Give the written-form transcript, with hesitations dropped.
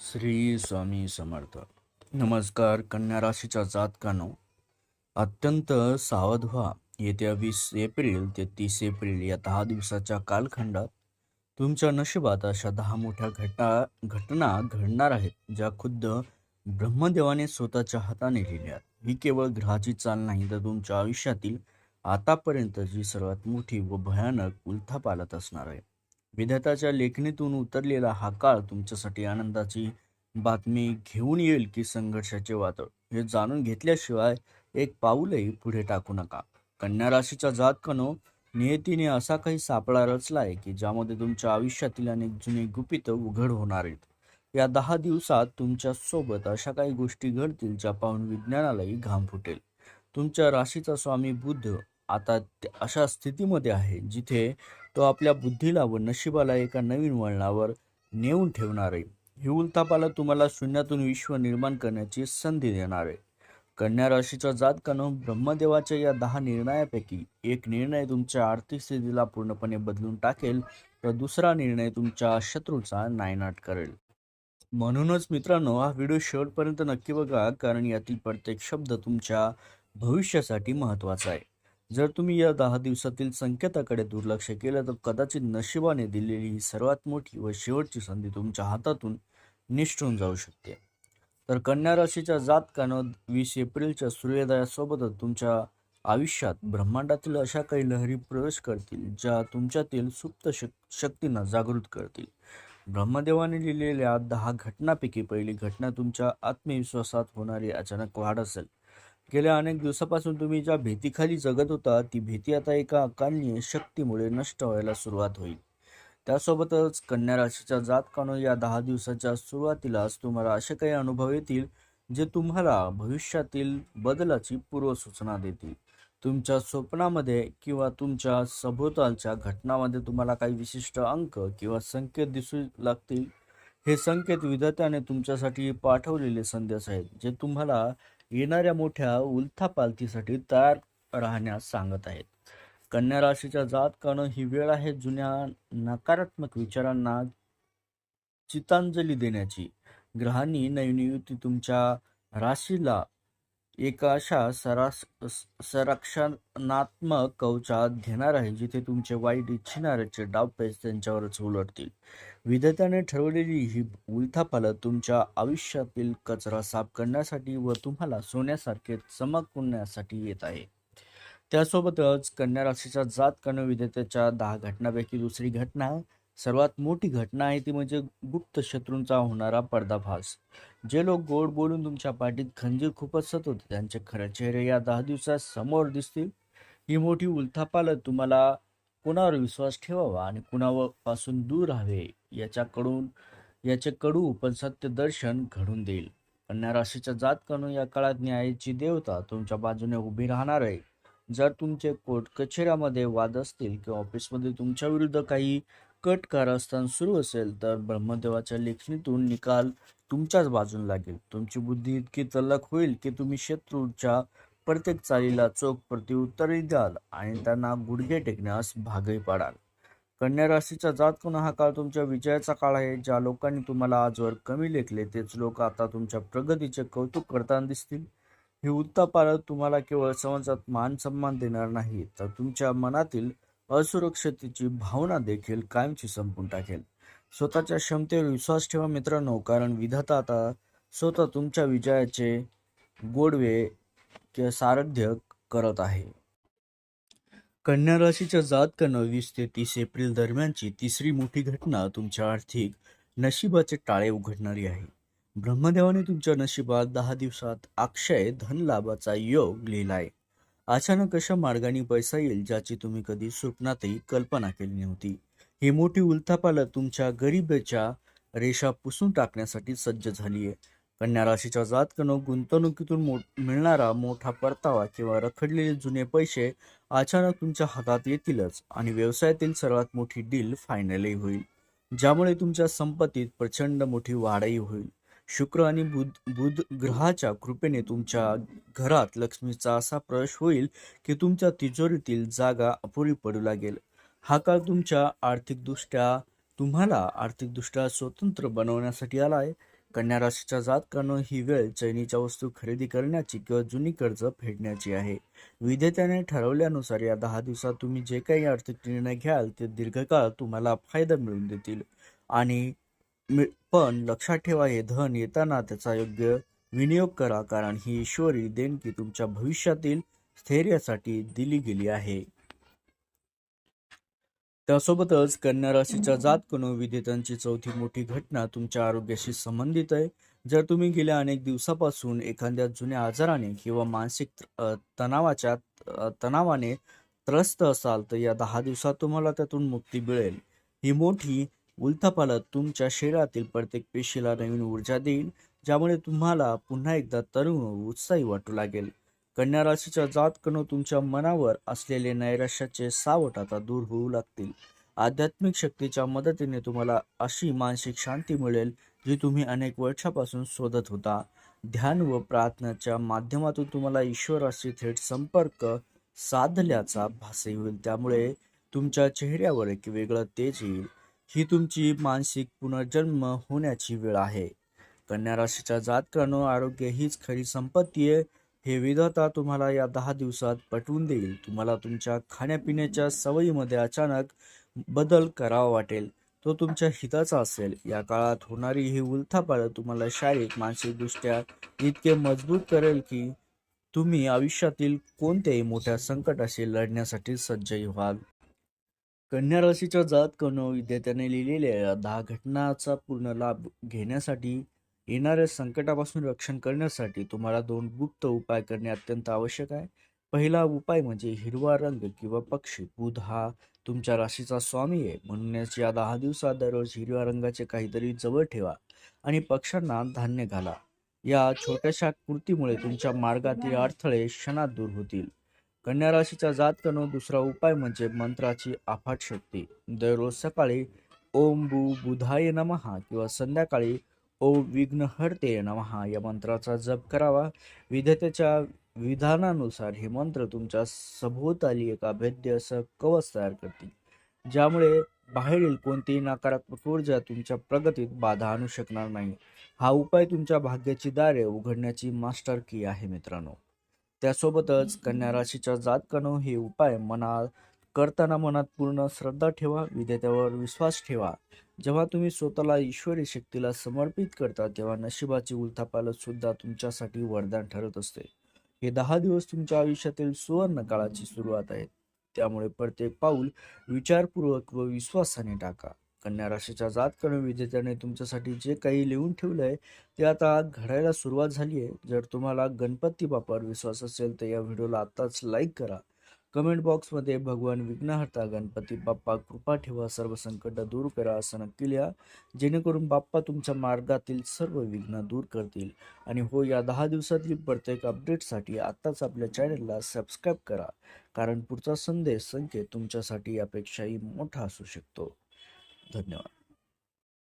श्री स्वामी समर्थ. नमस्कार. कन्या राशीच्या जातकानो, अत्यंत सावध व्हा. येत्या 20 एप्रिल ते 30 एप्रिल या 10 दिवसाच्या कालखंडात तुमच्या नशिबात अशा 10 मोठ्या घटना घडणार आहेत, ज्या खुद्द ब्रह्मदेवाने स्वतःच्या हाताने लिहिल्या. ही केवळ ग्रहाची चाल नाही, तर तुमच्या आयुष्यातील आतापर्यंतची सर्वात मोठी व भयानक उलथापालथ असणार आहे. विधात्याच्या लेखणीतून उतरलेला हा काळ तुमच्यासाठी आनंदाची बातमी घेऊन येईल की संघर्षाचे वादळ, हे जाणून घेतल्याशिवाय एक पाऊलही पुढे टाकू नका. कन्या राशीच्या जातकानो, नियतीने असा काही सापळा रचलाय की ज्यामध्ये तुमच्या आयुष्यातील अनेक जुने गुपित उघड होणार आहेत. या 10 दिवसात तुमच्या सोबत अशा काही गोष्टी घडतील ज्या पाहून विज्ञानालाही घाम फुटेल. तुमच्या राशीचा स्वामी बुध आता अशा स्थितीमध्ये आहे जिथे तो आपल्या बुद्धीला व नशिबाला एका नवीन वळणावर नेऊन ठेवणार आहे. ही उलथापालथ तुम्हाला शून्यातून विश्व निर्माण करण्याची संधी देणार आहे. कन्या राशीच्या जातकानो, ब्रह्मदेवाच्या या 10 निर्णयापैकी एक निर्णय तुमच्या आर्थिक स्थितीला पूर्णपणे बदलून टाकेल, तर दुसरा निर्णय तुमच्या शत्रूचा नायनाट करेल. म्हणूनच मित्रांनो, हा व्हिडिओ शेवटपर्यंत नक्की बघा, कारण यातील प्रत्येक शब्द तुमच्या भविष्यासाठी महत्त्वाचा आहे. जर तुम्ही या 10 दिवसातील संकेताकडे दुर्लक्ष केलं, तर कदाचित नशिबाने दिलेली ही सर्वात मोठी व शेवटची संधी तुमच्या हातातून निसटून जाऊ शकते. तर कन्या राशीच्या जातकानं, 20 एप्रिलच्या सूर्योदयासोबतच तुमच्या आयुष्यात ब्रह्मांडातील अशा काही लहरी प्रवेश करतील ज्या तुमच्यातील सुप्त शक्तींना जागृत करतील. ब्रह्मदेवाने लिहिलेल्या 10 घटनांपैकी पहिली घटना तुमच्या आत्मविश्वासात होणारी अचानक वाढ असेल. गेल्या अनेक दिवसापासून तुम्ही ज्या भीतीखाली जगत होता, ती भीती आता एका अकालनीय शक्तीमुळे नष्ट व्हायला सुरुवात होईल. त्यासोबतच कन्या राशीच्या जातकानो, या 10 दिवसाच्या सुरुवातीलाच तुम्हाला असे काही अनुभव येतील जे तुम्हाला भविष्यातील बदलाची पूर्वसूचना देतील. तुमच्या स्वप्नामध्ये किंवा तुमच्या सभोवतालच्या घटनांमध्ये तुम्हाला काही विशिष्ट अंक किंवा संकेत दिसू लागतील. हे संकेत विधात्याने तुमच्यासाठी पाठवलेले संदेश आहेत, जे तुम्हाला येणाऱ्या मोठ्या उलथापालथीसाठी तयार राहण्यास सांगत आहेत. कन्या राशीच्या जातकानं, ही वेळ आहे जुन्या नकारात्मक विचारांना चितांजली देण्याची. ग्रहांनी नवीन युती तुमच्या राशीला एका अशा संरक्षणात्मक कवचात घेणार आहे, जिथे तुमचे वाईट इच्छिणाऱ्याचे डावपेच त्यांच्यावरच उलटतील. विधात्याने ठरवलेली ही उलथापालथ तुमच्या आयुष्यातील कचरा साफ करण्यासाठी व तुम्हाला सोन्यासारखे चमकवण्यासाठी येत आहे. त्यासोबतच कन्या राशीच्या जातकानं, विधात्याच्या 10 घटनांपैकी दुसरी घटना सर्वात मोठी घटना आहे, ती म्हणजे गुप्त शत्रूंचा होणारा पर्दाफाश. जे लोक गोड बोलून तुमच्या पाठीत खंजीर खुपसत होते, त्यांचे खरे चेहरे या 10 दिवसात समोर दिसतील. ही मोठी उलथापालथ तुम्हाला कुणावर विश्वास ठेवावा आणि कुणापासून दूर राहावे याचे कडू पण सत्य दर्शन घडून देईल. कन्या राशीच्या जातकानो, या काळात न्यायाची देवता तुमच्या बाजूने उभी राहणार आहे. जर तुमचे कोर्ट कचेऱ्यामध्ये वाद असतील किंवा ऑफिसमध्ये तुमच्या विरुद्ध काही कट कारस्थान सुरू असेल, तर ब्रह्मदेवाच्या लेखणीतून निकाल तुमच्याच बाजूला लागेल. तुमची बुद्धी इतकी तल्लख होईल की तुम्ही शत्रूच्या प्रत्येक चालीला चोख प्रत्युत्तरही द्याल आणि त्यांना गुडघे टेकण्यास भागही पाडाल. कन्या राशीच्या जातकानो, हा काळ तुमच्या विजयाचा काळ आहे. ज्या लोकांनी तुम्हाला आजवर कमी लेखले, तेच लोक आता तुमच्या प्रगतीचे कौतुक करताना दिसतील. ही उलथापालथ तुम्हाला केवळ समाजात मान सन्मान देणार नाही, तर तुमच्या मनातील असुरक्षिततेची भावना देखील कायमची संपून टाकेल. स्वतःच्या क्षमतेवर विश्वास ठेवा मित्रांनो, कारण विधाता आता स्वतः तुमच्या विजयाचे गोडवे सारथ्य करत आहे. कन्या राशीच्या जातकानं, 20 ते 30 एप्रिल दरम्यानची तिसरी मोठी घटना तुमच्या आर्थिक नशिबाचे टाळे उघडणारी आहे. ब्रह्मदेवाने तुमच्या नशिबात 10 दिवसात अक्षय धन लाभाचा योग लिहिलाय. अचानक अशा मार्गाने पैसा येईल ज्याची तुम्ही कधी स्वप्नातही कल्पना केली नव्हती. ही मोठी उलथापालथ तुमच्या गरिबीच्या रेषा पुसून टाकण्यासाठी सज्ज झाली आहे. कन्या राशीच्या जातकानो, गुंतवणुकीतून मिळणारा मोठा परतावा किंवा रखडलेले जुने पैसे अचानक तुमच्या हातात येतीलच आणि व्यवसायातील सर्वात मोठी डील फायनलही होईल, ज्यामुळे तुमच्या संपत्तीत प्रचंड मोठी वाढही होईल. शुक्र आणि बुध ग्रहाच्या कृपेने तुमच्या घरात लक्ष्मीचा असा प्रवेश होईल की तुमच्या तिजोरीतील जागा अपुरी पडू लागेल. हा काळ तुम्हाला आर्थिकदृष्ट्या स्वतंत्र बनवण्यासाठी आलाय. कन्या राशीच्या जातकानं ही वेळ चैनीच्या वस्तू खरेदी करण्याची किंवा जुनी कर्ज फेडण्याची आहे. विधेत्याने ठरवल्यानुसार या 10 दिवसात तुम्ही जे काही आर्थिक निर्णय घ्याल ते दीर्घकाळ तुम्हाला फायदा मिळवून देतील. आणि पण लक्षात ठेवा, हे धन येताना त्याचा योग्य विनियोग करा, कारण ही ईश्वरी देणगी तुमच्या भविष्यातील स्थैर्यासाठी दिली गेली आहे. त्यासोबतच कन्या राशीच्या जातकनो विधेतांची चौथी मोठी घटना तुमच्या आरोग्याशी संबंधित आहे. जर तुम्ही गेल्या अनेक दिवसापासून एखाद्या जुन्या आजाराने किंवा मानसिक तणावाने त्रस्त असाल तर या 10 दिवसात तुम्हाला त्यातून मुक्ती मिळेल. ही मोठी उलथापालथ तुमच्या शरीरातील प्रत्येक पेशीला नवीन ऊर्जा देईल, ज्यामुळे तुम्हाला पुन्हा एकदा तरुण व उत्साही वाटू लागेल. कन्या राशीच्या जातकनो तुमच्या मनावर असलेले नैराश्याचे सावट आता दूर होऊ लागतील. आध्यात्मिक शक्तीच्या मदतीने तुम्हाला अशी मानसिक शांती मिळेल जी तुम्ही अनेक वर्षापासून शोधत होता. ध्यान व प्रार्थनेच्या माध्यमातून तुम्हाला ईश्वराशी थेट संपर्क साधल्याचा भासही होईल, त्यामुळे तुमच्या चेहऱ्यावर एक वेगळं तेज येईल. ही तुमची मानसिक पुनर्जन्म होण्याची वेळ आहे. कन्या राशीच्या जातकानो आरोग्य हीच खरी संपत्ती आहे. हे विधाता तुम्हाला या 10 दिवसात पटवून देईल. तुम्हाला तुमच्या खाण्यापिण्याच्या सवयीमध्ये अचानक बदल करावा वाटेल. तो तुमच्या हिताचा असेल. या काळात होणारी ही उलथापालथ तुम्हाला शारीरिक मानसिकदृष्ट्या इतके मजबूत करेल की तुम्ही आयुष्यातील कोणत्याही मोठ्या संकटाशी लढण्यासाठी सज्जही व्हाल. कन्या राशीच्या जातकानो विद्यार्थ्याने लिहिलेल्या या 10 घटनाचा पूर्ण लाभ घेण्यासाठी येणाऱ्या संकटापासून रक्षण करण्यासाठी तुम्हाला 2 गुप्त उपाय करणे अत्यंत आवश्यक आहे. पहिला उपाय म्हणजे हिरवा रंग किंवा पक्षी. बुध हा तुमच्या राशीचा स्वामी आहे, म्हणूनच या 10 दिवसात दररोज हिरव्या रंगाचे काहीतरी जवळ ठेवा आणि पक्ष्यांना धान्य घाला. या छोट्याशा कृतीमुळे तुमच्या मार्गातील अडथळे क्षणात दूर होतील. कन्या राशीच्या जातकानो दुसरा उपाय म्हणजे मंत्राची अफाट शक्ती. दररोज सकाळी ओम बुधाय नमः किंवा संध्याकाळी ओम विघ्नहर्ते नमः या मंत्राचा जप करावा. विधात्याच्या विधानानुसार हे मंत्र तुमच्या सभोवताली एक अभेद्य असं कवच तयार करतील, ज्यामुळे बाहेरील कोणतीही नकारात्मक ऊर्जा तुमच्या प्रगतीत बाधा आणू शकणार नाही. हा उपाय तुमच्या भाग्याची दारे उघडण्याची मास्टर की आहे मित्रांनो. त्यासोबतच कन्या राशीच्या जातकानो हे उपाय करताना मनात पूर्ण श्रद्धा ठेवा, विधेयतेवर विश्वास ठेवा. जेव्हा तुम्ही स्वतःला ईश्वरी शक्तीला समर्पित करता तेव्हा नशिबाची उलथापालथ सुद्धा तुमच्यासाठी वरदान ठरत असते. हे 10 दिवस तुमच्या आयुष्यातील सुवर्ण काळाची सुरुवात आहे, त्यामुळे प्रत्येक पाऊल विचारपूर्वक व विश्वासाने टाका. कन्या राशीच्या जातकानो विधेयतेने तुमच्यासाठी जे काही लिहून ठेवलंय ते आता घडायला सुरुवात झाली आहे. जर तुम्हाला गणपती बाप्पावर विश्वास असेल तर या व्हिडिओला आताच लाईक करा. कमेंट बॉक्समध्ये भगवान विघ्नहर्ता गणपती बाप्पा कृपा ठेवा, सर्व संकट दूर करा असं नक्की लिहा, जेणेकरून बाप्पा तुमच्या मार्गातील सर्व विघ्न दूर करतील. आणि हो, या 10 दिवसातील प्रत्येक अपडेटसाठी आत्ताच आपल्या चॅनलला सबस्क्राईब करा, कारण पुढचा संदेश संकेत तुमच्यासाठी यापेक्षाही मोठा असू शकतो. धन्यवाद.